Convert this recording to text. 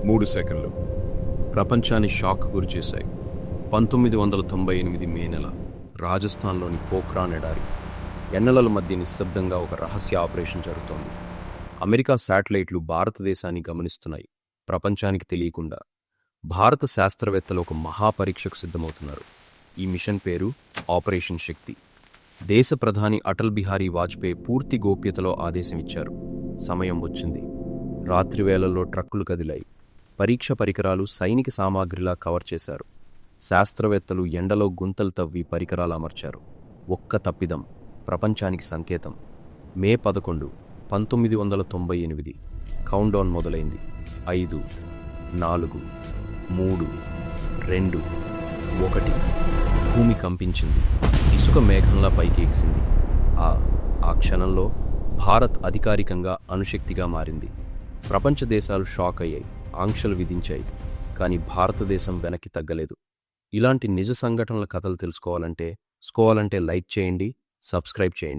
3 సెకన్లు ప్రపంచాన్ని షాక్ గురిచేశాయి. 1998 మే నెల రాజస్థాన్లోని పోఖ్రాన్ ఎడారి ఎన్నెలల మధ్య నిశ్శబ్దంగా ఒక రహస్య ఆపరేషన్ జరుగుతోంది. అమెరికా శాటిలైట్లు భారతదేశాన్ని గమనిస్తున్నాయి. ప్రపంచానికి తెలియకుండా భారత శాస్త్రవేత్తలు ఒక మహాపరీక్షకు సిద్ధమవుతున్నారు. ఈ మిషన్ పేరు ఆపరేషన్ శక్తి. దేశ ప్రధాని అటల్ బిహారీ వాజ్పేయి పూర్తి గోప్యతలో ఆదేశమిచ్చారు. సమయం వచ్చింది. రాత్రి వేళల్లో ట్రక్కులు కదిలాయి. పరీక్ష పరికరాలు సైనిక సామాగ్రిలా కవర్ చేశారు. శాస్త్రవేత్తలు ఎండలో గుంతలు తవ్వి పరికరాలు అమర్చారు. ఒక్క తప్పిదం ప్రపంచానికి సంకేతం. మే 11, 1998 కౌంట్డౌన్ మొదలైంది. 5, 4, 3, 2, 1. భూమి కంపించింది. ఇసుక మేఘంలా పైకి ఎగిసింది. ఆ క్షణంలో భారత్ అధికారికంగా అణుశక్తిగా మారింది. ప్రపంచ దేశాలు షాక్ అయ్యాయి, ఆంక్షలు విధించాయి. కానీ భారతదేశం వెనక్కి తగ్గలేదు. ఇలాంటి నిజ సంఘటనల కథలు తెలుసుకోవాలంటే లైక్ చేయండి, సబ్స్క్రైబ్ చేయండి.